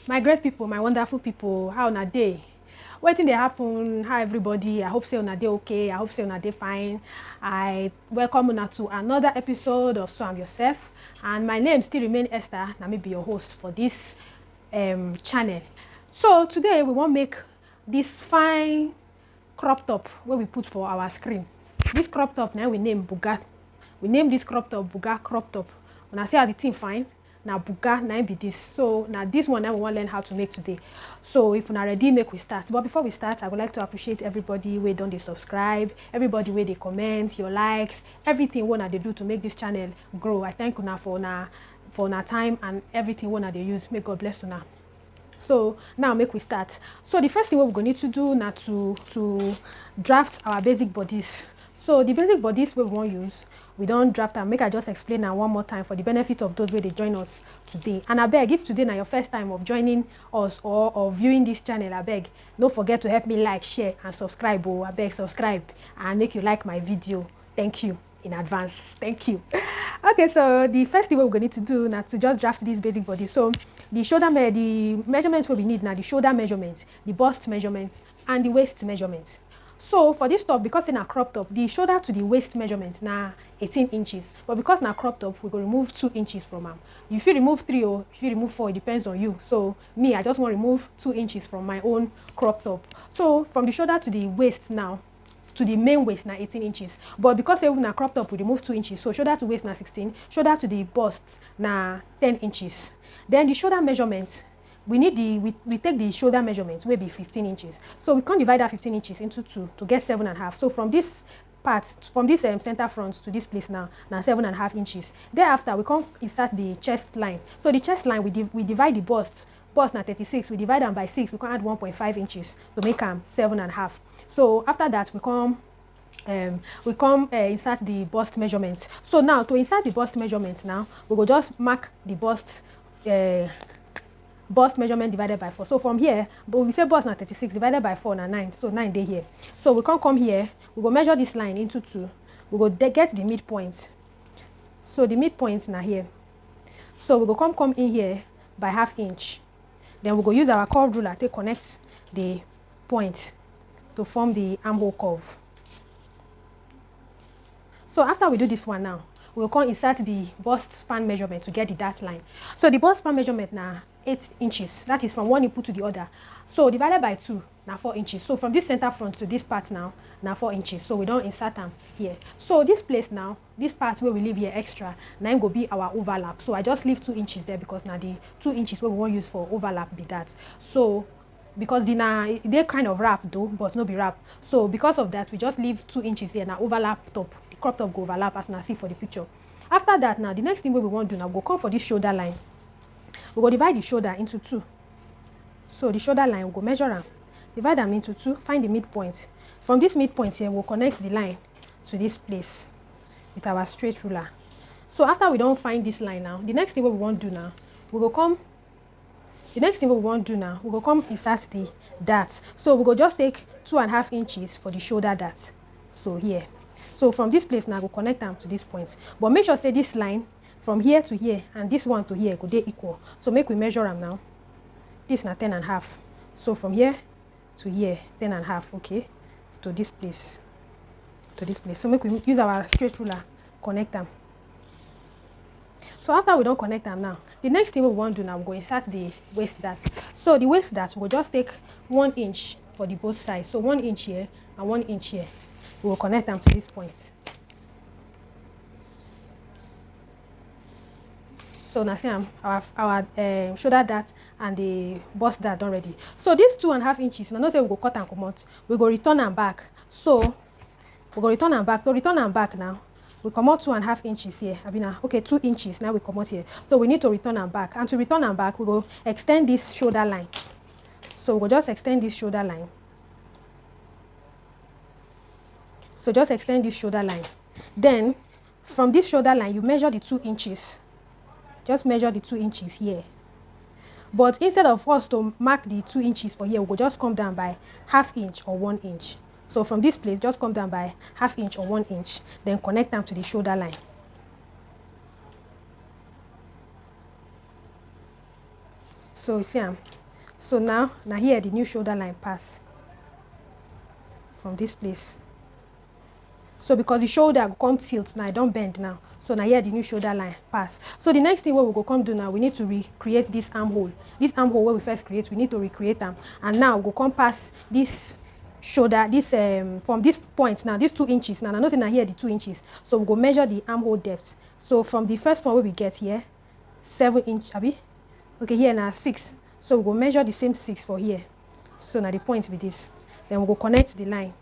My great people, my wonderful people, how na day? Wetin dey happen? How everybody? I hope say una dey okay. I hope say una dey fine. I welcome una to another episode of So I'm Yourself, and my name still remain Esther. Na me be your host for this channel. So today we wan make this fine crop top wey we put for our screen. This crop top na we name BUGA. We name this crop top BUGA crop top. Una see how the thing fine? Na BUGA na be this. So na this one na we wan learn how to make today. So if una ready, make we start. But before we start, I would like to appreciate everybody wey don dey subscribe, everybody wey dey comment, your likes, everything wey una dey do to make this channel grow. I thank una for una time and everything wey una dey use. May God bless una. So now make we start. So the first thing what we're going to need to do now to draft our basic bodies. So the basic bodies we won't use, we don't draft and make I just explain now one more time for the benefit of those where they join us today. And I beg, if today now your first time of joining us or viewing this channel, I beg, don't forget to help me like, share and subscribe. Oh, I beg, subscribe and make you like my video. Thank you in advance. Thank you. Okay, so the first thing we're going to do now to just draft this basic body. So the measurements what we need now, the shoulder measurements, the bust measurements, and the waist measurements. So for this top, because in a crop top, the shoulder to the waist measurement now 18 inches. But because in a crop top, we're going to remove 2 inches from them. If you remove 3 or if you remove 4, it depends on you. So me, I just want to remove 2 inches from my own crop top. So from the shoulder to the waist now, to the main waist now 18 inches. But because even a crop top, we remove 2 inches. So shoulder to waist now 16, shoulder to the bust now 10 inches. Then the shoulder measurements, we need we take the shoulder measurement will be 15 inches. So we can divide that 15 inches into 2 to get 7.5. So from this part, from this center front to this place now 7.5 inches. Thereafter we can insert the chest line. So the chest line we divide the bust now 36, we divide them by 6, we can add 1.5 inches to make them 7.5. So after that we come insert the bust measurements. So now to insert the bust measurements now, we will just mark the bust measurement divided by 4. So from here, but we say bust now 36 divided by 4 now 9. So 9 day here. So we can come here, we will measure this line into 2. We will get the midpoint. So the midpoint now here. So we will come in here by 1/2 inch. Then we will use our curve ruler to connect the point to form the armhole curve. So after we do this one now, we will come insert the bust span measurement to get the dart line. So the bust span measurement now 8 inches. That is from one input to the other. So divided by 2 now 4 inches. So from this center front to this part now 4 inches. So we don't insert them here. So this place now, this part where we leave here extra, now go be our overlap. So I just leave 2 inches there because now the 2 inches where we won't use for overlap be that. So because they kind of wrap though, but no be wrap. So because of that, we just leave 2 inches here now overlap top. The crop top go overlap as now see for the picture. After that now, the next thing we want to do now, we'll come for this shoulder line. We will divide the shoulder into 2. So the shoulder line, we'll go measure them. Divide them into 2, find the midpoint. From this midpoint here, we'll connect the line to this place with our straight ruler. So after we don't find this line now, the next thing we want to do now, we will come insert the dart. So we will just take 2.5 inches for the shoulder dart. So here. So from this place now, we'll connect them to this point. But make sure say this line from here to here and this one to here go they equal. So make we measure them now. This now 10.5. So from here to here, 10.5, okay, to this place. So make we use our straight ruler, connect them. So after we don't connect them now, the next thing we want to do now, we'll go insert the waist dart. So the waist dart, we'll just take 1 inch for the both sides. So 1 inch here and 1 inch here. We will connect them to this point. So now see our shoulder dart and the bust dart already. So these 2.5 inches, now not say we go cut and come out, we go return them back. So we go return them back. To return them back now, we come out 2.5 inches here. Okay, 2 inches. Now we come out here. So we need to return them back. And to return them back, we will extend this shoulder line. So we'll just extend this shoulder line. So just extend this shoulder line. Then from this shoulder line, you measure the 2 inches. Just measure the 2 inches here. But instead of us to mark the 2 inches for here, we will just come down by 1/2 inch or 1 inch. So from this place, just come down by 1/2 inch or 1 inch. Then connect them to the shoulder line. So you see am. So now here the new shoulder line pass from this place. So because the shoulder go come tilt now, I don't bend now. So now here the new shoulder line pass. So the next thing what we go come do now, we need to recreate this armhole. This armhole where we first create, we need to recreate them. And now we go come pass this shoulder, this from this point now, these 2 inches. Now I know now here the 2 inches. So we go measure the armhole depth. So from the first one where we get here, 7 inch, abi? Okay, here now 6. So we go measure the same 6 for here. So now the point be this. Then we go connect the line.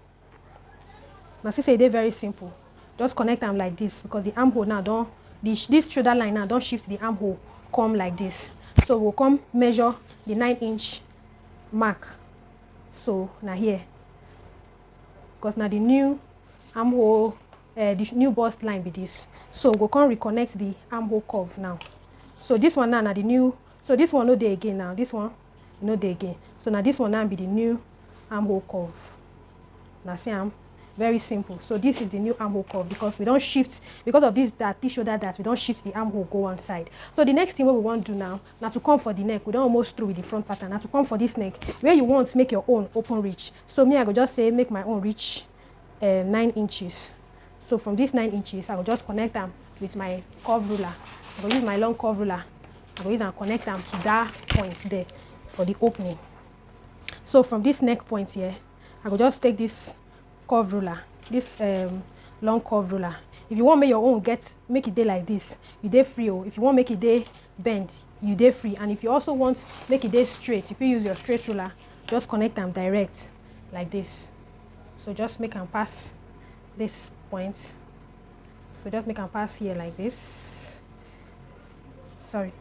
Now see say they're very simple. Just connect them like this because the armhole now don't this shoulder line now don't shift the armhole come like this. So we'll come measure the 9-inch mark. So now here, because now the new armhole, the new bust line be this. So we'll come reconnect the armhole curve now. So this one now the new. So this one no there again now. This one no there again. So now this one now be the new armhole curve. Now see I'm very simple. So this is the new armhole curve because we don't shift because of this shoulder that we don't shift the armhole go one side. So the next thing what we want to do now to come for the neck, we don't almost through with the front pattern. Now to come for this neck, where you want make your own open reach. So me I go just say make my own reach 9 inches. So from this 9 inches, I will just connect them with my curve ruler. I will use my long curve ruler. I will use and connect them to that point there for the opening. So from this neck point here, I will just take this curve ruler, this long curve ruler. If you want make your own make it day like this, you day free. Or if you want make it day bent, you day free. And if you also want make it day straight, if you use your straight ruler, just connect them direct like this. So just make them pass this point. So just make them pass here like this. Sorry.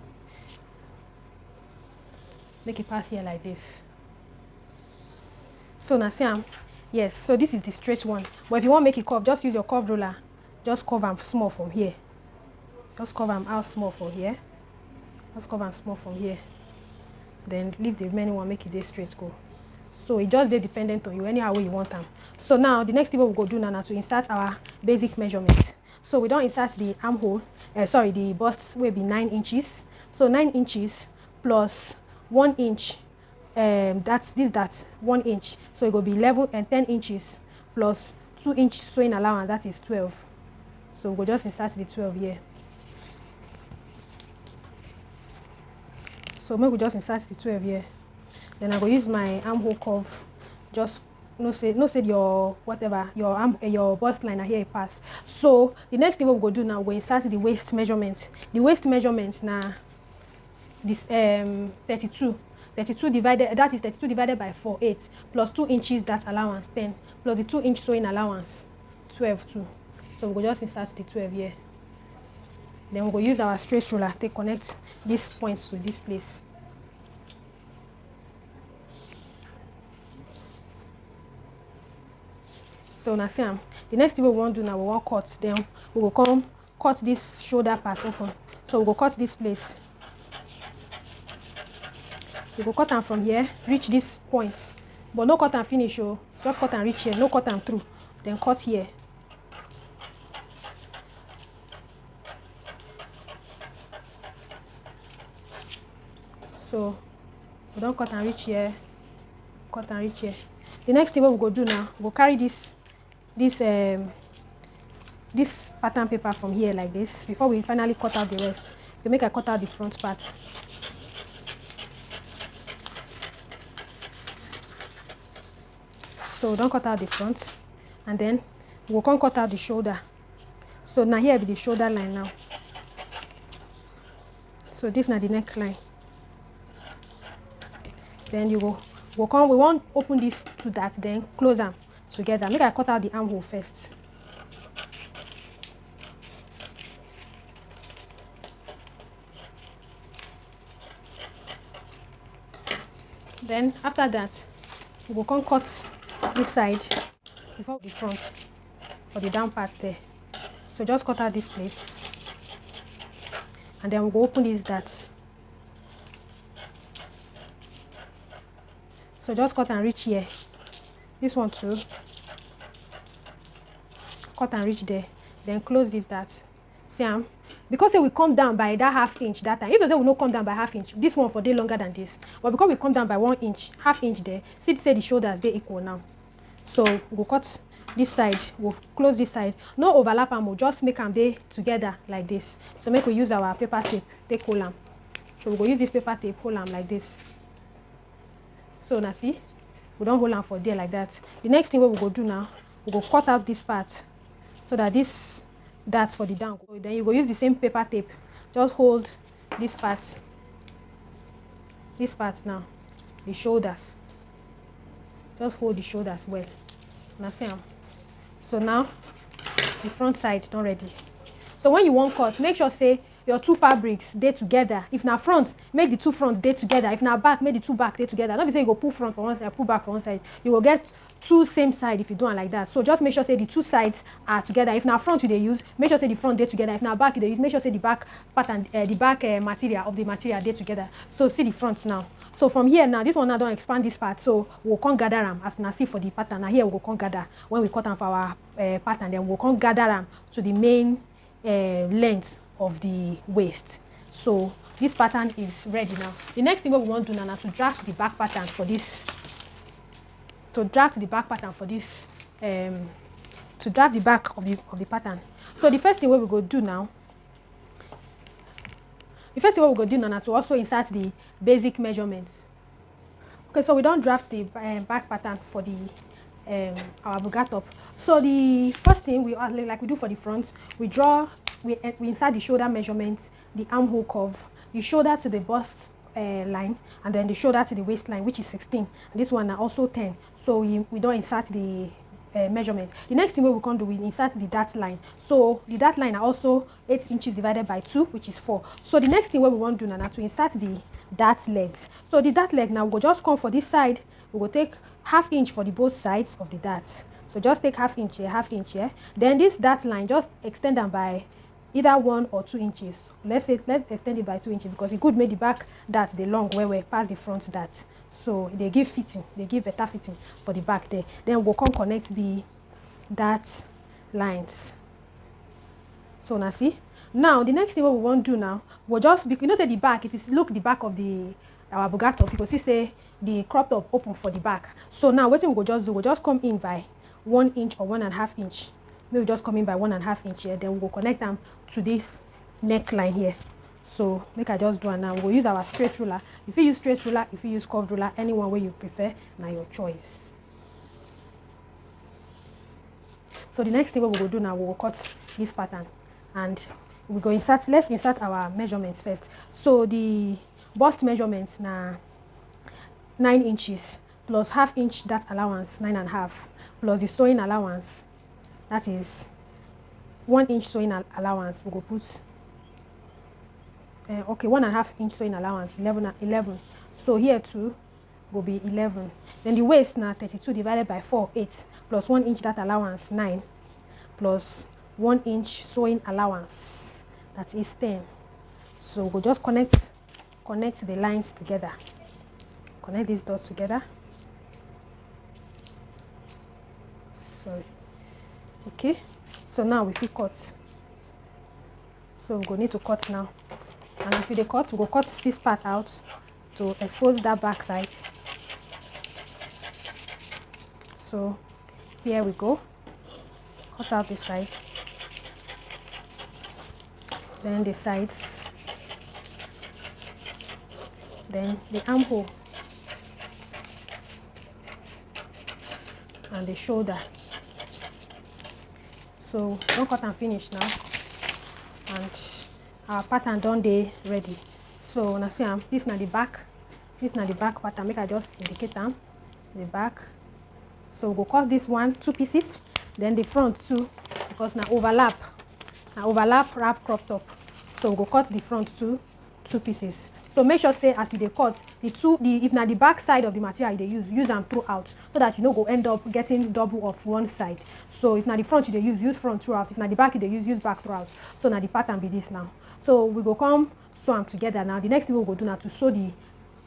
Make it pass here like this. So now see yes, so this is the straight one. But if you want to make it curve, just use your curve ruler. Just curve them small from here. Just curve them out small from here. Just curve them small from here. Then leave the remaining one, make it day straight go. So it just dey dependent on you, anyhow way you want them. So now the next thing we go do now to insert our basic measurement. So we don't insert the armhole, the bust will be 9 inches. So 9 inches plus 1 inch. That's 1 inch. So it will be 11 and 10 inches plus 2 inch sewing allowance, that is 12. So we'll just insert the 12 here. So maybe we just insert the 12 here. Then I will use my armhole curve. Just no say your whatever your bust line here pass. So the next thing we'll go do now, we insert the waist measurement. The waist measurement now this 32 divided, that is 32 divided by 4, 8 plus 2 inches, that allowance 10 plus the 2 inch sewing allowance 12 too. So we'll just insert the 12 here. Then we'll use our straight ruler to connect these points to this place. So now see the next thing we want to do now, we want cut. Then we will come cut this shoulder part open. So we will cut this place. You go cut them from here, reach this point. But no cut and finish, oh. Just cut and reach here, no cut and through. Then cut here. So we don't cut and reach here, cut and reach here. The next thing we go do now, we'll carry this pattern paper from here like this before we finally cut out the rest. To make I cut out the front part. So don't cut out the front, and then we'll come cut out the shoulder. So now here be the shoulder line now. So this is the neckline. Then we want open this to that, then close them together. Make I cut out the armhole first. Then after that, we will come cut this side before the front for the down part there. So just cut out this place, and then we'll go open that. So just cut and reach here. This one too. Cut and reach there. Then close that. See because say we come down by that ½ inch that time, if say we no come down by ½ inch, this one for day longer than this, but because we come down by 1 inch, ½ inch there, see say the shoulders they equal now. So we'll cut this side, we'll close this side, no overlap them, we'll just make them they together like this. So make we use our paper tape, take hold them. So we'll use this paper tape, hold them like this. So now see, we don't hold them for there like that. The next thing we will go do now, we'll go cut out this part so that that's for the down. Then you go use the same paper tape, just hold this part now, the shoulders, just hold the shoulders well. Now see them. So now the front side done ready. So when you want cut, make sure say your two fabrics they together. If now front, make the two fronts they together. If now back, make the two back they together. Not be say you go pull front for one side, pull back for one side. You will get two same side if you do it like that. So just make sure say the two sides are together. If now front you they use, make sure say the front they together. If now back you they use, make sure say the back pattern, the back material of the material they together. So see the front now. So from here now, this one now don't expand this part. So we'll come gather them as now see for the pattern. Now here we'll come gather when we cut them for our pattern. Then we'll come gather them to the main length of the waist. So this pattern is ready now. The next thing what we want to do now is to draft the back pattern for this. To draft the back pattern for this. To draft the back of the pattern. So the first thing what we go do now. The first thing what we go do now is to also insert the basic measurements. Okay, so we don't draft the back pattern for the our BUGA top. So the first thing we like we do for the front, we insert the shoulder measurement, the armhole curve, the shoulder to the bust line, and then the shoulder to the waistline, which is 16. And this one are also 10. So we don't insert the measurements. The next thing we can do, we insert the dart line. So the dart line are also 8 inches divided by 2, which is 4. So the next thing we want to do now is to insert the dart legs. So the dart leg now we'll just come for this side. We will take ½ inch for the both sides of the dart. So just take ½ inch here, ½ inch here. Then this dart line, just extend them by either 1 or 2 inches. Let's extend it by 2 inches because it could make the back dart the long way past the front dart. So they give fitting, they give better fitting for the back there. Then we'll come connect the dart lines. So now see. Now the next thing what we want to do now, we'll just say the back. If you look the back of our BUGA top, you can see say the crop top open for the back. So now what we'll just do, we'll just come in by 1 inch or 1½ inch. Maybe just come in by 1½ inch here. Then we'll connect them to this neckline here. So make I just do it now. We'll use our straight ruler. If you use straight ruler, if you use curved ruler, anyone way you prefer, now your choice. So the next thing what we will do now, we will cut this pattern, and we go insert. Let's insert our measurements first. So the bust measurements now 9 inches plus ½ inch dart allowance 9.5 plus the sewing allowance, that is 1 inch sewing allowance. We go put 1½ inch sewing allowance 11. So here too will be 11. Then the waist now 32 divided by 4 8 plus 1 inch dart allowance 9 plus 1 inch sewing allowance, that is 10. So we'll just connect the lines together. Connect these dots together. Sorry. Okay. So now we will cut. So we're going to need to cut now. And if we cut, we'll cut this part out to expose that back side. So here we go. Cut out this side. Then the sides. Then the armhole. And the shoulder. So don't cut and finish now. And our pattern done dey ready. So now see this na the back. This na the back pattern. Make I just indicate them. The back. So we'll cut this one 2 pieces. Then the front too, because now overlap. Now overlap wrap crop top. So we'll cut the front 2 pieces. So make sure say as we dey cut if na the back side of the material you dey use them throughout, so that you no go end up getting double of one side. So if na the front you dey use front throughout. If na the back you dey use back throughout. So now the pattern be this now. So we go come sew them together now. The next thing we go do now to sew the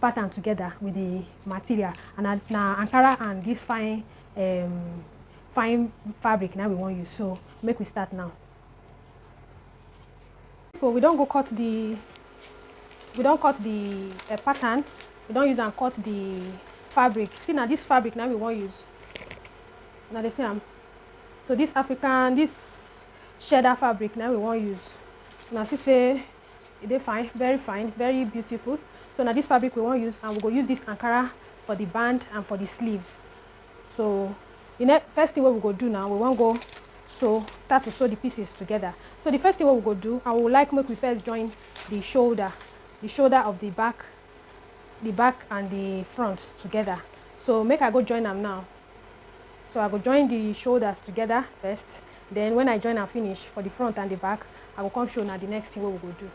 pattern together with the material. And now Ankara and this fine fabric now we want use. So make we start now. people, we don't cut the pattern. We don't use and cut the fabric. See now, this fabric now we won't use. Now they say so this cheddar fabric now we won't use. Now she say they fine, very beautiful. So now this fabric we won't use, and we go use this Ankara for the band and for the sleeves. So the first thing what we go do now, we won't go start to sew the pieces together. So the first thing what we go do, I would like make we first join the shoulder of the back and the front together. So make I go join them now. So I go join the shoulders together first. Then when I join and finish for the front and the back, I will come show now the next thing what we go do.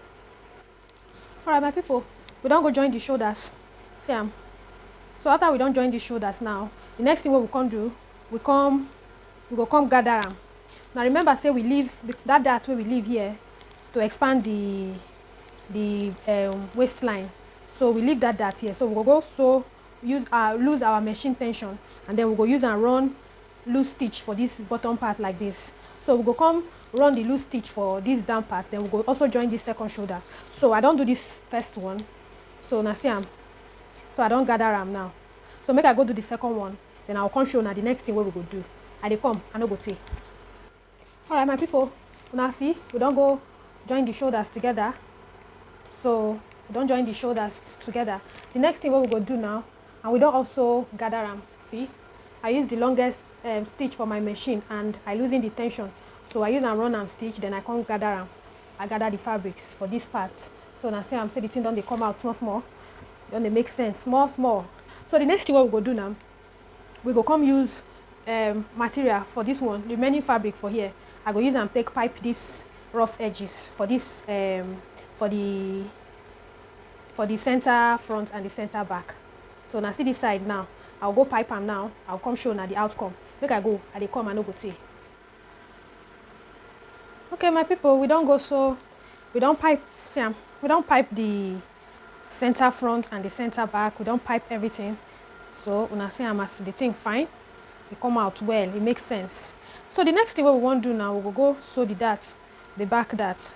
Alright my people, we don't go join the shoulders. See so after we don't join the shoulders now, the next thing what we come do, we go come gather them. Now remember say we leave that dart where we leave here to expand the waistline. So we leave that dart here. So we go lose our machine tension, and then we go use and run loose stitch for this bottom part like this. So we go come run the loose stitch for this down part, then we go also join this second shoulder. So I don't do this first one. So now see so I don't gather them now. So make I go do the second one, then I'll come show now the next thing what we go do. I dey come, I no go take. Alright my people, now see we don't go join the shoulders together. So we don't join the shoulders together. The next thing what we go do now, and we don't also gather them. See, I use the longest stitch for my machine, and I losing the tension. So I use and run and stitch, then I come gather them. I gather the fabrics for these parts. So now say the thing don't they come out small. Don't they make sense small. So the next thing what we go do now, we go come use material for this one, the remaining fabric for here. I go use and take pipe these rough edges for this for the center front and the center back. So now see this side now, I'll go pipe them now. I'll come show now the outcome. Make I go, I dey come, I no go take. Okay my people, we don't go we don't pipe the center front and the center back. We don't pipe everything. So when I say I'm the thing fine, it come out well, it makes sense. So the next thing what we want to do now, we will go sew the back dart.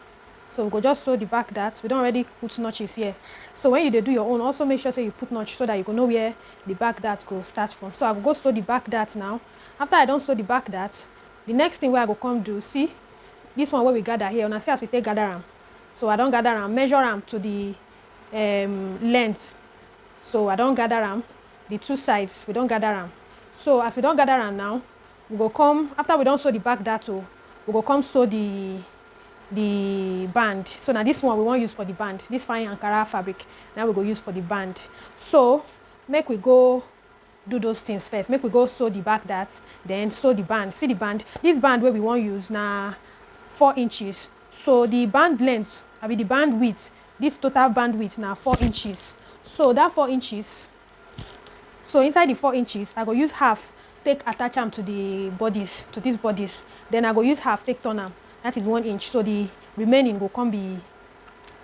So we go just sew the back darts. We don't already put notches here. So when you do your own, also make sure say you put notch so that you can know where the back dart go start from. So I will go sew the back dart now. After I don't sew the back dart, the next thing where I go come do, see this one where we gather here. And I see as we take gather them. So I don't gather them, measure them to the length. So I don't gather them. The two sides we don't gather them. So as we don't gather them now, we go come after we don't sew the back dart. We go come sew the band. So now this one we won't use for the band. This fine Ankara fabric now we go use for the band. So make we go do those things first. Make we go sew the back dart, then sew the band. See the band. This band where we won't use now 4 inches. So the band length, the band width, this total band width now 4 inches. So that 4 inches. So inside the 4 inches, I go use half, take attach them to the bodies, to these bodies. Then I go use half, take turn them. That is 1 inch. So the remaining go come be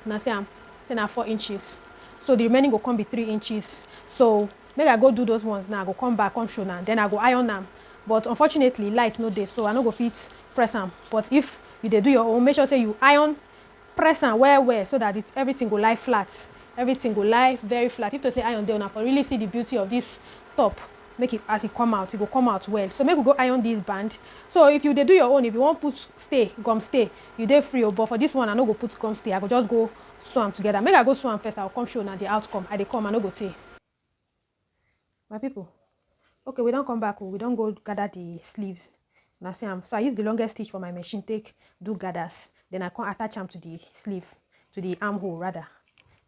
nothing. Then 4 inches. So the remaining go come be 3 inches. So make I go do those ones now. I go come back, come show now. Then I go iron them. But unfortunately, light no day, so I no go fit press them. But if you do your own, make sure say you iron, press them well, so that everything go lie flat. Everything go lie very flat. If to say iron there now for really see the beauty of this top, make it as it come out, it go come out well. So make we go iron this band. So if you do your own, if you want put gum stay, you dey free. But for this one, I no go put gum stay. I go just go sew them together. Make I go sew them first. I'll come show now the outcome. I dey come, I no go take. My people, okay, we don't come back. We don't go gather the sleeves. Now see so I use the longest stitch for my machine. Do gathers. Then I can attach them to the sleeve, to the armhole rather.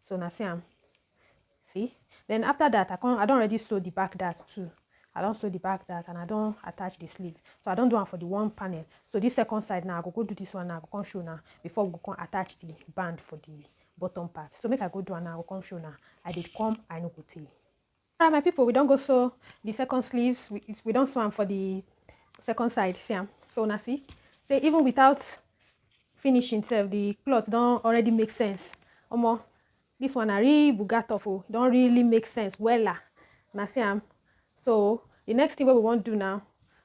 So now see. Then after that, I don't already sew the back dart too. I don't sew the back dart and I don't attach the sleeve. So I don't do one for the one panel. So this second side now, I go do this one now. I go come show now before we go attach the band for the bottom part. So make I go do one now. I go come show now. I did come. I no go take. Alright, my people, we don't go sew the second sleeves. We don't sew them for the second side. See so now see. Say even without finishing self, the cloth don't already make sense. This one I really BUGA tough. Don't really make sense. Now see so the next thing what we want to do now,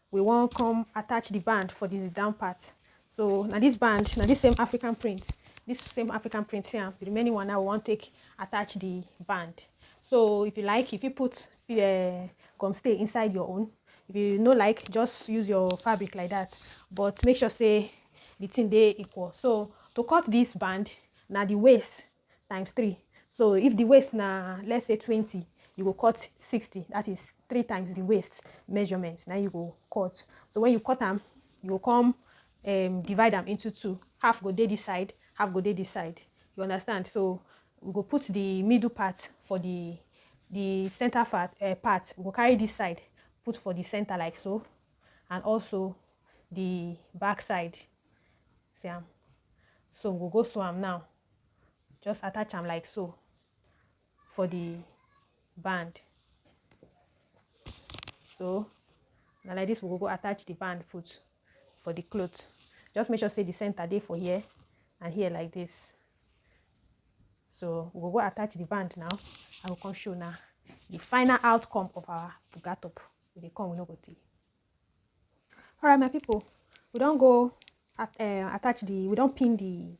we want come attach the band for the down part. So now this band, now this same African print, this same African print here. The remaining one I want to take attach the band. So if you like, if you put gum stay inside your own, if you no like, just use your fabric like that, but make sure say the thing they equal. So to cut this band, now the waist times 3. So if the waist now let's say 20, you go cut 60. That is 3 times the waist measurements. Now you go cut. So when you cut them, you will come divide them into 2. Half go day this side, half go day this side. You understand? So we go put the middle part for the center part. We go carry this side, put for the center like so, and also the back side. See am? So we'll go sew am now. Just attach them like so for the band. So now like this, we'll go attach the band put for the clothes. Just make sure say the center day for here and here like this. So we'll go attach the band now. I will come show now the final outcome of our BUGA top. We come, we no go tea. Alright, my people, we don't go we don't pin the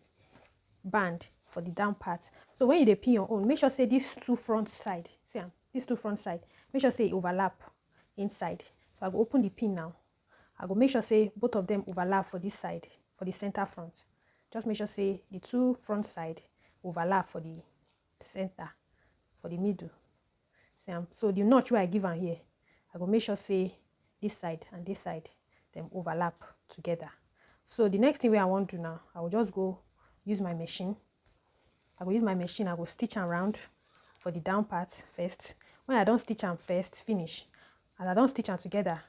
band for the down part. So when you dey pin your own, make sure say these 2 front side, see these 2 front side, make sure say it overlap inside. So I go open the pin now. I go make sure say both of them overlap for this side, for the center front. Just make sure say the 2 front side overlap for the center, for the middle. See, so the notch where I give am here, I go make sure say this side and this side them overlap together. So the next thing where I want to do now, I will just go use my machine. I will use my machine. I will stitch around for the down part first. When I don't stitch them first, finish. And I don't stitch them together,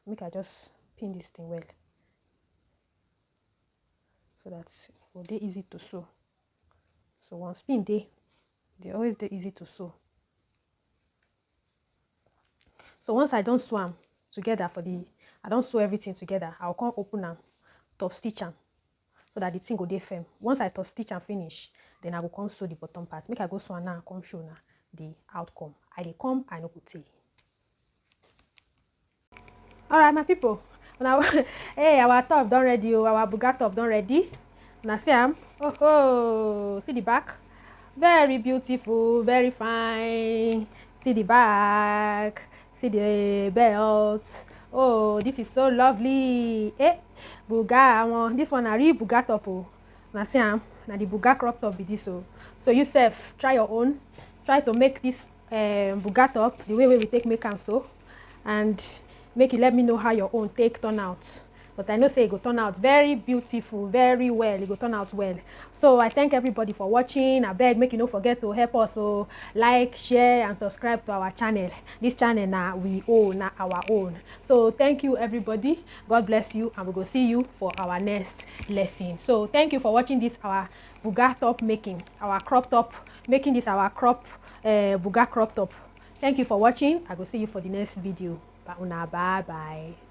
make I just pin this thing well, so that it will be easy to sew. So once pin they always dey easy to sew. So once I don't sew them together I don't sew everything together, I'll come open them, top stitch them, so that the thing go dey firm. Once I top stitch and finish, then I will come sew the bottom part. Make I go sew now and come show now the outcome. I dey come, I no go tey. Alright, my people, now hey, our top done ready. Our BUGA top done ready. Now see am. Oh, see the back, very beautiful, very fine. See the back, see the belts. Oh, this is so lovely. BUGA, this one a real BUGA top. Oh, now see am. Now the BUGA crop top be this. So you self try your own. Try to make this BUGA top the way we take make am so, and make you let me know how your own take turn out. But I know say it go turn out very beautiful, very well. It go turn out well. So I thank everybody for watching. I beg make you no forget to help us like, share and subscribe to our channel. This channel now we own, now our own. So thank you everybody. God bless you, and we go see you for our next lesson. So thank you for watching this our BUGA top making, our crop top, making this our BUGA crop top. Thank you for watching. I will see you for the next video. Bye bye.